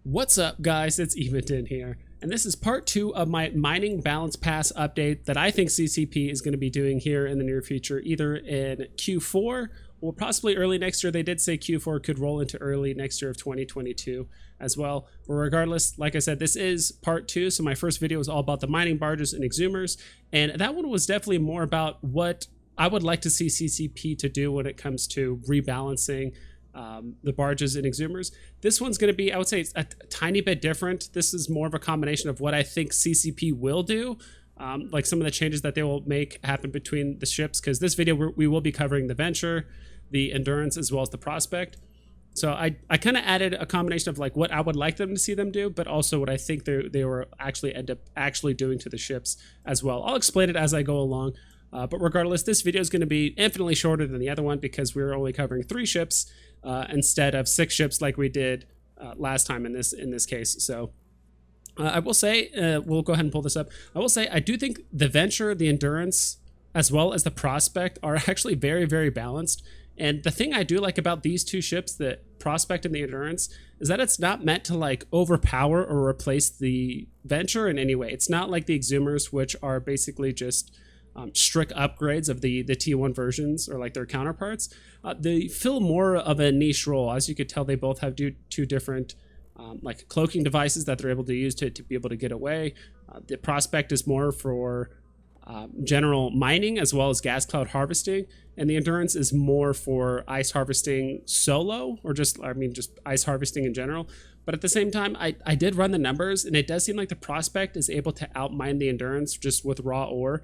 What's up, guys? It's Eventon here, and this is part 2 of my mining balance pass update that I think CCP is going to be doing here in the near future, either in Q4 or possibly early next year. They did say Q4 could roll into early next year of 2022 as well. But regardless, like I said, this is part 2, so my first video was all about the mining barges and exhumers, and that one was definitely more about what I would like to see CCP to do when it comes to rebalancing the barges and exhumers. This one's going to be, I would say, it's a tiny bit different. This is more of a combination of what I think CCP will do, like some of the changes that they will make happen between the ships, because this video we will be covering the Venture, the Endurance, as well as the Prospect. So I kind of added a combination of like what I would like them to see them do, but also what I think they were end up doing to the ships as well. I'll explain it as I go along. But regardless, this video is going to be infinitely shorter than the other one because we're only covering 3 ships instead of 6 ships like we did last time in this case. So I will say, we'll go ahead and pull this up. I will say I do think the Venture, the Endurance, as well as the Prospect are actually very, very balanced. And the thing I do like about these 2 ships, the Prospect and the Endurance, is that it's not meant to like overpower or replace the Venture in any way. It's not like the Exhumers, which are basically just strict upgrades of the T1 versions or like their counterparts. They fill more of a niche role. As you could tell, they both have 2 different like cloaking devices that they're able to use to be able to get away. The Prospect is more for general mining as well as gas cloud harvesting, and the Endurance is more for ice harvesting solo, or just ice harvesting in general. But at the same time, I did run the numbers, and it does seem like the Prospect is able to outmine the Endurance just with raw ore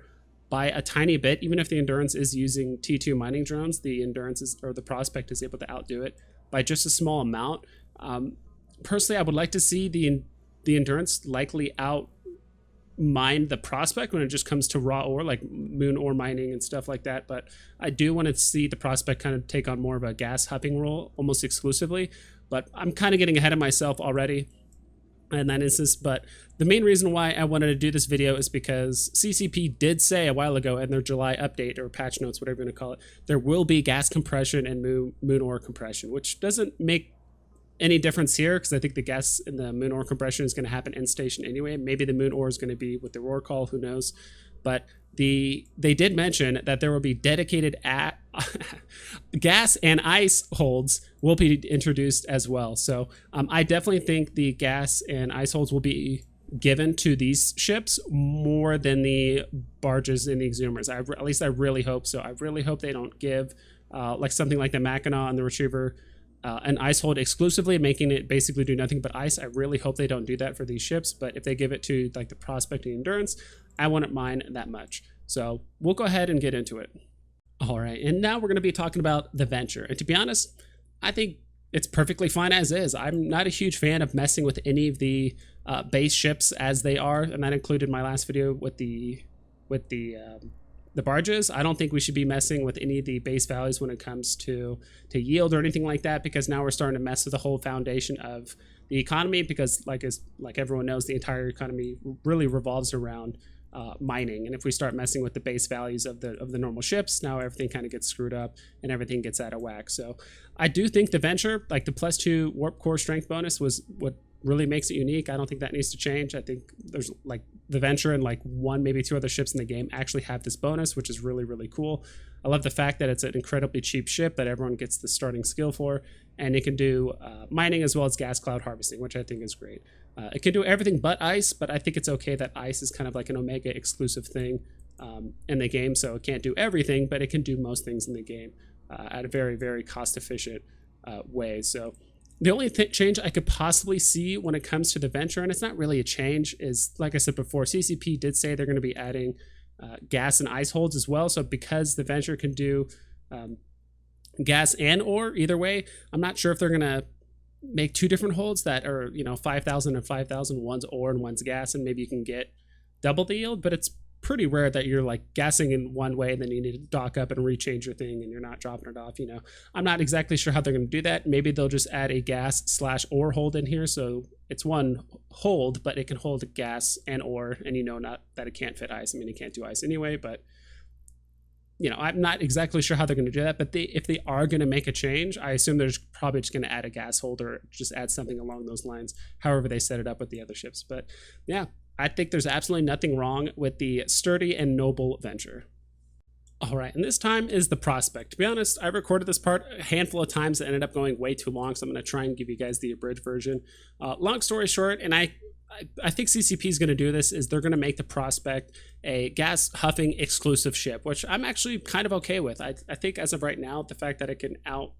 by a tiny bit. Even if the Endurance is using T2 mining drones, the Prospect is able to outdo it by just a small amount. Personally, I would like to see the Endurance likely outmine the Prospect when it just comes to raw ore, like moon ore mining and stuff like that. But I do want to see the Prospect kind of take on more of a gas hopping role almost exclusively. But I'm kind of getting ahead of myself already in that instance. But the main reason why I wanted to do this video is because CCP did say a while ago in their July update, or patch notes, whatever you want to call it, there will be gas compression and moon ore compression, which doesn't make any difference here because I think the gas and the moon ore compression is going to happen in station anyway. Maybe the moon ore is going to be with the roar call, who knows. But they did mention that there will be dedicated gas and ice holds will be introduced as well. So I definitely think the gas and ice holds will be given to these ships more than the barges and the exhumers. At least I really hope so. I really hope they don't give like something like the Mackinac and the Retriever an ice hold exclusively, making it basically do nothing but ice. I really hope they don't do that for these ships, but if they give it to like the Prospect and Endurance, I wouldn't mind that much. So we'll go ahead and get into it. All right, and now we're going to be talking about the Venture. And to be honest, I think it's perfectly fine as is. I'm not a huge fan of messing with any of the base ships as they are, and that included my last video with the barges. I don't think we should be messing with any of the base values when it comes to yield or anything like that, because now we're starting to mess with the whole foundation of the economy, because like everyone knows, the entire economy really revolves around mining. And if we start messing with the base values of the normal ships, now everything kind of gets screwed up and everything gets out of whack. So I do think the Venture, like the +2 warp core strength bonus, was what really makes it unique. I don't think that needs to change. I think there's like the Venture and like 1, maybe 2 other ships in the game actually have this bonus, which is really, really cool. I love the fact that it's an incredibly cheap ship that everyone gets the starting skill for, and it can do mining as well as gas cloud harvesting, which I think is great. It can do everything but ice, but I think it's okay that ice is kind of like an Omega exclusive thing in the game, so it can't do everything, but it can do most things in the game at a very, very cost efficient way. So the only change I could possibly see when it comes to the Venture, and it's not really a change, is like I said before, CCP did say they're going to be adding gas and ice holds as well. So because the Venture can do gas and ore either way, I'm not sure if they're going to make 2 different holds that are 5,000 and 5,000, one's ore and one's gas, and maybe you can get double the yield. But it's pretty rare that you're like gassing in one way and then you need to dock up and rechange your thing and you're not dropping it off. I'm not exactly sure how they're going to do that. Maybe they'll just add a gas/ore hold in here, so it's one hold, but it can hold gas and ore, and not that it can't fit ice. I mean, it can't do ice anyway, but I'm not exactly sure how they're going to do that, but if they are going to make a change, I assume they're probably just going to add a gas holder, just add something along those lines, however they set it up with the other ships. But yeah, I think there's absolutely nothing wrong with the sturdy and noble venture. All right, and this time is the prospect. To be honest, I recorded this part a handful of times that ended up going way too long, so I'm going to try and give you guys the abridged version. Long story short, and I think CCP is going to do this, is they're going to make the prospect a gas huffing exclusive ship, which I'm actually kind of okay with. I think as of right now, the fact that it can out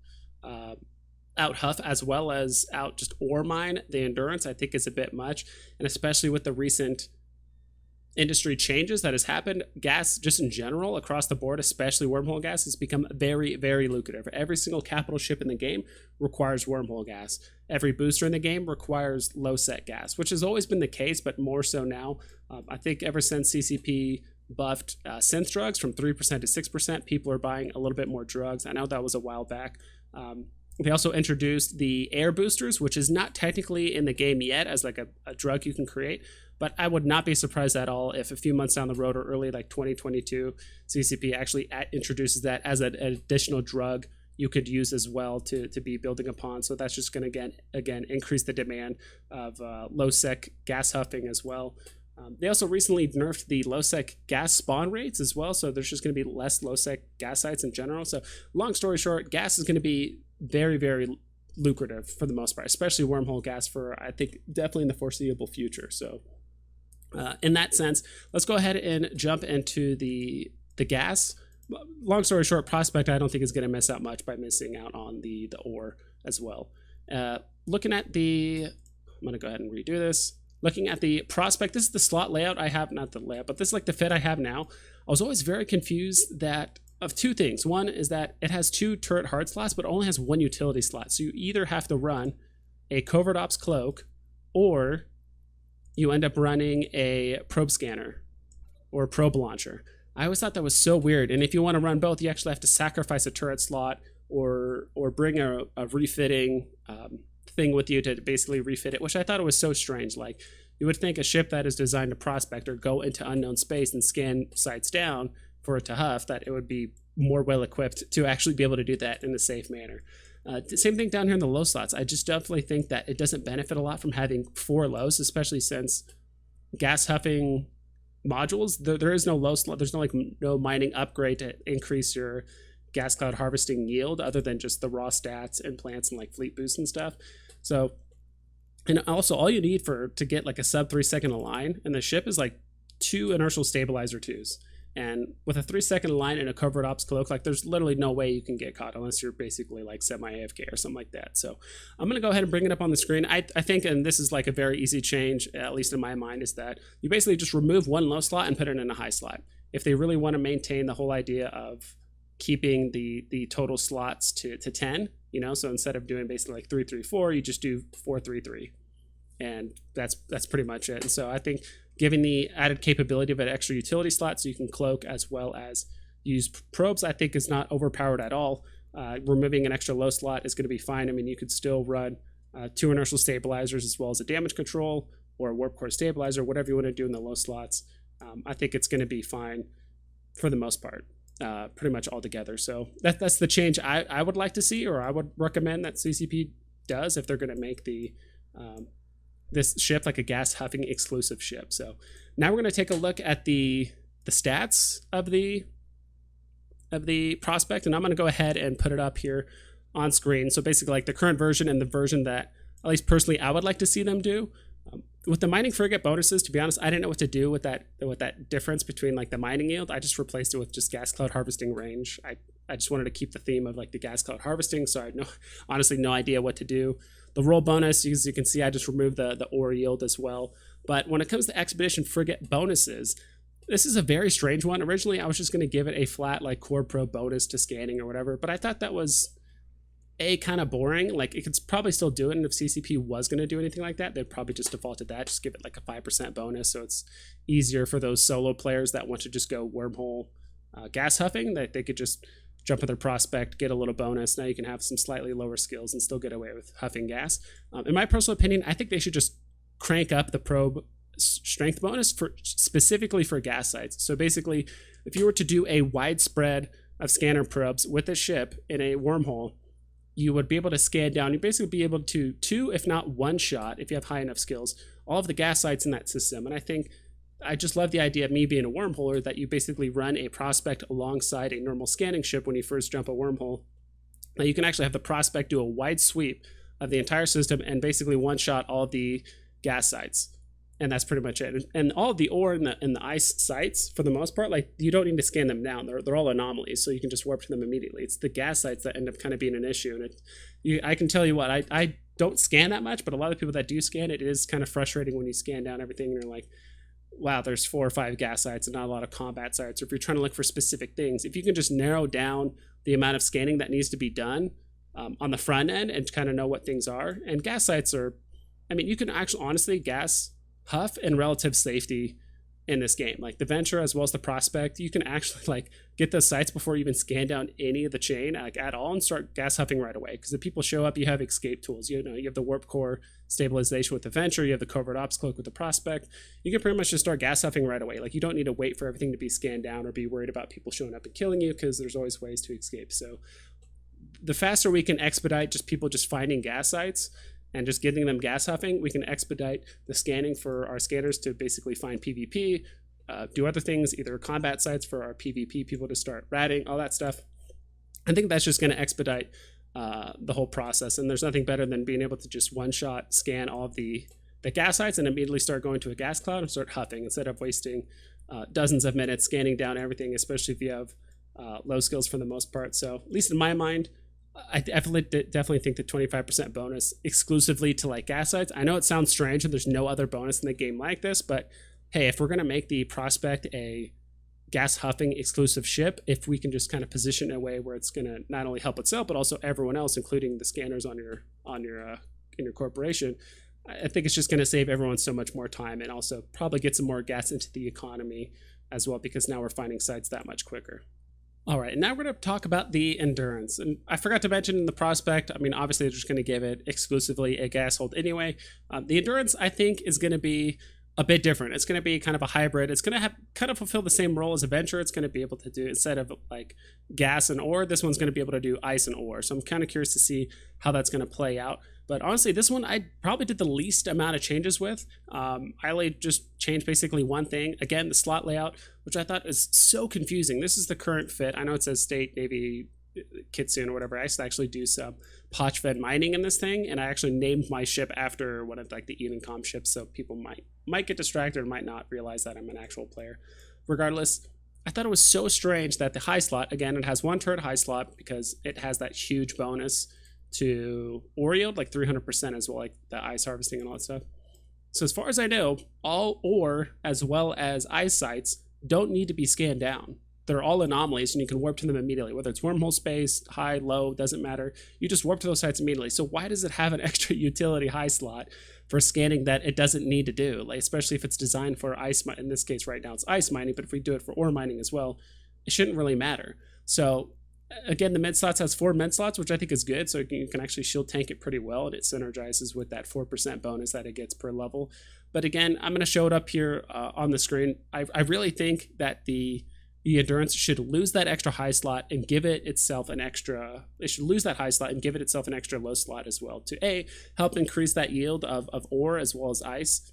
huff as well as out just ore mine the endurance, I think is a bit much, and especially with the recent industry changes that has happened, gas just in general across the board, especially wormhole gas, has become very, very lucrative. Every single capital ship in the game requires wormhole gas. Every booster in the game requires low set gas, which has always been the case, but more so now. I think ever since CCP buffed synth drugs from 3% to 6%, people are buying a little bit more drugs. I know that was a while back. They also introduced the air boosters, which is not technically in the game yet as like a drug you can create, but I would not be surprised at all if a few months down the road or early like 2022, CCP actually introduces that as an additional drug you could use as well to be building upon. So that's just going to again increase the demand of low sec gas huffing as well. They also recently nerfed the low sec gas spawn rates as well, so there's just going to be less low sec gas sites in general. So long story short, gas is going to be very, very lucrative for the most part, especially wormhole gas for, I think, definitely in the foreseeable future. So in that sense, let's go ahead and jump into the gas. Long story short, prospect I don't think is going to miss out much by missing out on the ore as well. Looking at I'm going to go ahead and redo this. Looking at the prospect, this is the slot layout I have, not the layout, but this is like the fit I have now. I was always very confused of two things. One is that it has 2 turret hard slots, but only has 1 utility slot. So you either have to run a covert ops cloak, or you end up running a probe scanner or probe launcher. I always thought that was so weird. And if you want to run both, you actually have to sacrifice a turret slot or bring a refitting thing with you to basically refit it, which I thought it was so strange. Like, you would think a ship that is designed to prospect or go into unknown space and scan sites down for it to huff, that it would be more well equipped to actually be able to do that in a safe manner. Same thing down here in the low slots. I just definitely think that it doesn't benefit a lot from having 4 lows, especially since gas huffing modules, there is no low slot. There's no mining upgrade to increase your gas cloud harvesting yield other than just the raw stats and plants and like fleet boost and stuff. So, and also all you need to get like a sub 3 second align in the ship is like 2 inertial stabilizer 2s. And with a 3 second align and a covert ops cloak, like there's literally no way you can get caught unless you're basically like semi AFK or something like that. So I'm going to go ahead and bring it up on the screen. I think, and this is like a very easy change, at least in my mind, is that you basically just remove 1 low slot and put it in a high slot. If they really want to maintain the whole idea of keeping the total slots to 10, so instead of doing basically like 3-3-4, you just do 4-3-3. And that's pretty much it. And so I think giving the added capability of an extra utility slot so you can cloak as well as use probes, I think is not overpowered at all. Removing an extra low slot is going to be fine. I mean, you could still run 2 inertial stabilizers as well as a damage control or a warp core stabilizer, whatever you want to do in the low slots. I think it's going to be fine for the most part, pretty much all together. So that's the change I would like to see, or I would recommend that CCP does if they're going to make this ship like a gas huffing exclusive ship. So now we're going to take a look at the stats of the prospect, and I'm going to go ahead and put it up here on screen. So basically like the current version and the version that at least personally I would like to see them do. With the mining frigate bonuses, to be honest, I didn't know what to do with that difference between like the mining yield. I just replaced it with just gas cloud harvesting range. I just wanted to keep the theme of like the gas cloud harvesting, so I had honestly no idea what to do. The roll bonus, as you can see, I just removed the ore yield as well. But when it comes to expedition frigate bonuses, this is a very strange one. Originally, I was just going to give it a flat like core pro bonus to scanning or whatever, but I thought that was kind of boring. Like, it could probably still do it, and if CCP was going to do anything like that, they'd probably just default to that, just give it like a 5% bonus, so it's easier for those solo players that want to just go wormhole gas huffing, that they could just jump at their prospect, get a little bonus. Now you can have some slightly lower skills and still get away with huffing gas. In my personal opinion, I think they should just crank up the probe strength bonus specifically for gas sites. So basically, if you were to do a widespread of scanner probes with a ship in a wormhole, you would be able to scan down. You basically be able to two, if not one shot, if you have high enough skills, all of the gas sites in that system. And I think I just love the idea of me being a wormholer, that you basically run a prospect alongside a normal scanning ship when you first jump a wormhole. Now you can actually have the prospect do a wide sweep of the entire system and basically one shot all of the gas sites. And that's pretty much it. And all of the ore and the ice sites, for the most part, like, you don't need to scan them down. They're all anomalies, so you can just warp to them immediately. It's the gas sites that end up kind of being an issue. And I can tell you what, I don't scan that much, but a lot of people that do scan, it is kind of frustrating when you scan down everything and you're like, wow, there's 4 or 5 gas sites and not a lot of combat sites. Or if you're trying to look for specific things, if you can just narrow down the amount of scanning that needs to be done on the front end and kind of know what things are. And gas sites are, I mean, you can actually honestly gas Huff and relative safety in this game. Like the Venture as well as the Prospect, you can actually like get those sites before you even scan down any of the chain like at all and start gas huffing right away. Because if people show up, you have escape tools. You know, you have the warp core stabilization with the Venture, you have the covert ops cloak with the Prospect. You can pretty much just start gas huffing right away. Like you don't need to wait for everything to be scanned down or be worried about people showing up and killing you, because there's always ways to escape. So the faster we can expedite just people just finding gas sites and just getting them gas huffing, we can expedite the scanning for our scanners to basically find PvP, do other things, either combat sites for our PvP people to start ratting, all that stuff. I think that's just going to expedite the whole process. And there's nothing better than being able to just one-shot scan all of the gas sites and immediately start going to a gas cloud and start huffing instead of wasting dozens of minutes scanning down everything, especially if you have low skills for the most part. So at least in my mind, I definitely think the 25% bonus exclusively to like gas sites. I know it sounds strange and there's no other bonus in the game like this, but hey, if we're going to make the Prospect a gas huffing exclusive ship, if we can just kind of position it in a way where it's going to not only help itself, but also everyone else, including the scanners on your in your corporation, I think it's just going to save everyone so much more time and also probably get some more gas into the economy as well, because now we're finding sites that much quicker. All right, and now we're going to talk about the endurance. And I forgot to mention in the Prospect, I mean, obviously they're just going to give it exclusively a gas hold anyway. The endurance, I think, is going to be a bit different. It's going to be kind of a hybrid. It's going to have kind of fulfill the same role as Adventure. It's going to be able to do, instead of like gas and ore, this one's going to be able to do ice and ore. So I'm kind of curious to see how that's going to play out. But honestly, this one I probably did the least amount of changes with. I only just changed basically one thing. Again, the slot layout, which I thought is so confusing. This is the current fit. I know it says State, Navy, Kitsune or whatever. I used to actually do some Potchfed mining in this thing, and I actually named my ship after one of like the Evencom ships, so people might get distracted or might not realize that I'm an actual player. Regardless, I thought it was so strange that the high slot, again, it has one turret high slot because it has that huge bonus to ore yield, like 300% as well, like the ice harvesting and all that stuff. So as far as I know, all ore as well as ice sites don't need to be scanned down. They're all anomalies and you can warp to them immediately, whether it's wormhole space, high, low, doesn't matter. You just warp to those sites immediately. So why does it have an extra utility high slot for scanning that it doesn't need to do? Like, especially if it's designed for ice, in this case right now it's ice mining, but if we do it for ore mining as well, it shouldn't really matter. So again, the mid slots has 4 mid slots, which I think is good. So you can actually shield tank it pretty well, and it synergizes with that 4% bonus that it gets per level. But again, I'm going to show it up here on the screen. I really think that the endurance should lose that extra high slot and give it itself an extra, it should lose that high slot and give it itself an extra low slot as well to help increase that yield of ore as well as ice,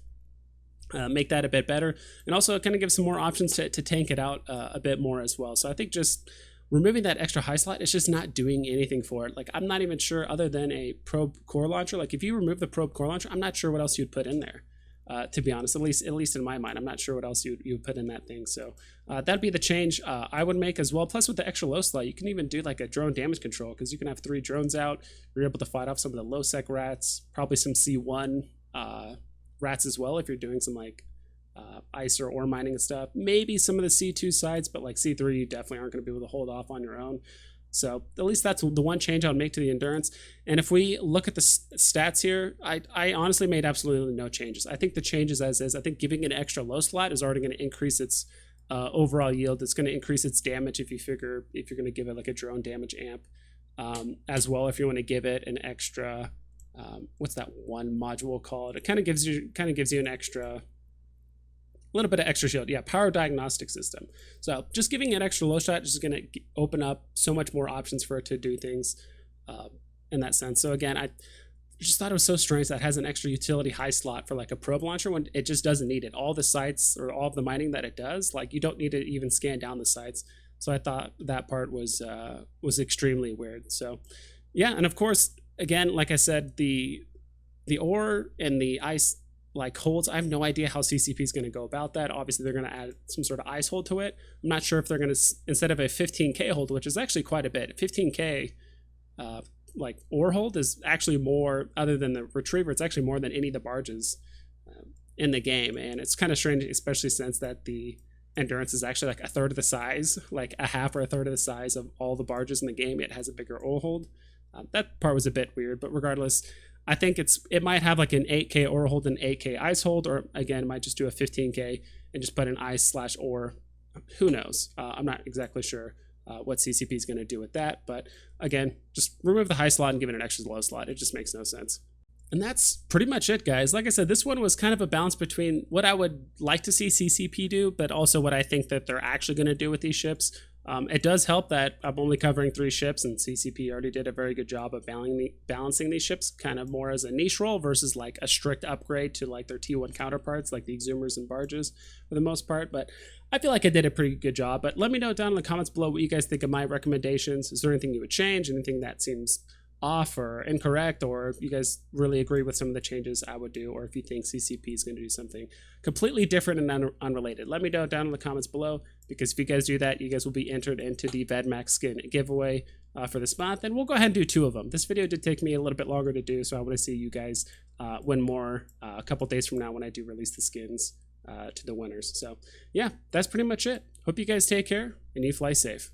make that a bit better, and also kind of give some more options to tank it out a bit more as well. So I think just removing that extra high slot, it's just not doing anything for it. Like, I'm not even sure, other than a probe core launcher, like if you remove the probe core launcher, I'm not sure what else you'd put in there. To be honest, at least in my mind, I'm not sure what else you would put in that thing. So that'd be the change I would make as well. Plus, with the extra low slot, you can even do like a drone damage control, because you can have 3 drones out. You're able to fight off some of the low sec rats, probably some C1 rats as well if you're doing some like ice or ore mining and stuff. Maybe some of the C2 sides, but like C3, you definitely aren't going to be able to hold off on your own. So at least that's the one change I would make to the endurance. And if we look at the stats here, I honestly made absolutely no changes. I think the changes as is. I think giving an extra low slot is already going to increase its overall yield. It's going to increase its damage if you're going to give it like a drone damage amp as well. If you want to give it an extra, what's that one module called? It kind of gives you an extra. little bit of extra shield. Yeah, power diagnostic system. So just giving it extra low shot is going to open up so much more options for it to do things in that sense. So again, I just thought it was so strange that it has an extra utility high slot for like a probe launcher when it just doesn't need it. All the sites or all of the mining that it does, like you don't need to even scan down the sites. So I thought that part was extremely weird. So yeah, and of course, again, like I said, the ore and the ice like holds, I have no idea how CCP is going to go about that. Obviously, they're going to add some sort of ice hold to it. I'm not sure if they're going to, instead of a 15k hold, which is actually quite a bit, 15k like ore hold is actually more, other than the retriever, it's actually more than any of the barges in the game. And it's kind of strange, especially since that the endurance is actually like a third of the size, like a half or a third of the size of all the barges in the game. It has a bigger ore hold. That part was a bit weird, but regardless, I think it might have like an 8k ore hold and 8k ice hold, or again, it might just do a 15k and just put an ice/ore. Who knows? I'm not exactly sure what CCP is going to do with that, but again, just remove the high slot and give it an extra low slot. It just makes no sense. And that's pretty much it, guys. Like I said, this one was kind of a balance between what I would like to see CCP do, but also what I think that they're actually going to do with these ships. It does help that I'm only covering 3 ships, and CCP already did a very good job of balancing these ships kind of more as a niche role versus like a strict upgrade to like their T1 counterparts, like the exhumers and barges for the most part. But I feel like I did a pretty good job. But let me know down in the comments below what you guys think of my recommendations. Is there anything you would change? Anything that seems off or incorrect, or if you guys really agree with some of the changes I would do, or if you think CCP is going to do something completely different and unrelated. Let me know down in the comments below, because if you guys do that, you guys will be entered into the Vedmak skin giveaway for this month, and we'll go ahead and do 2 of them. This video did take me a little bit longer to do, so I want to see you guys win more a couple days from now when I do release the skins to the winners. So yeah, that's pretty much it. Hope you guys take care and you fly safe.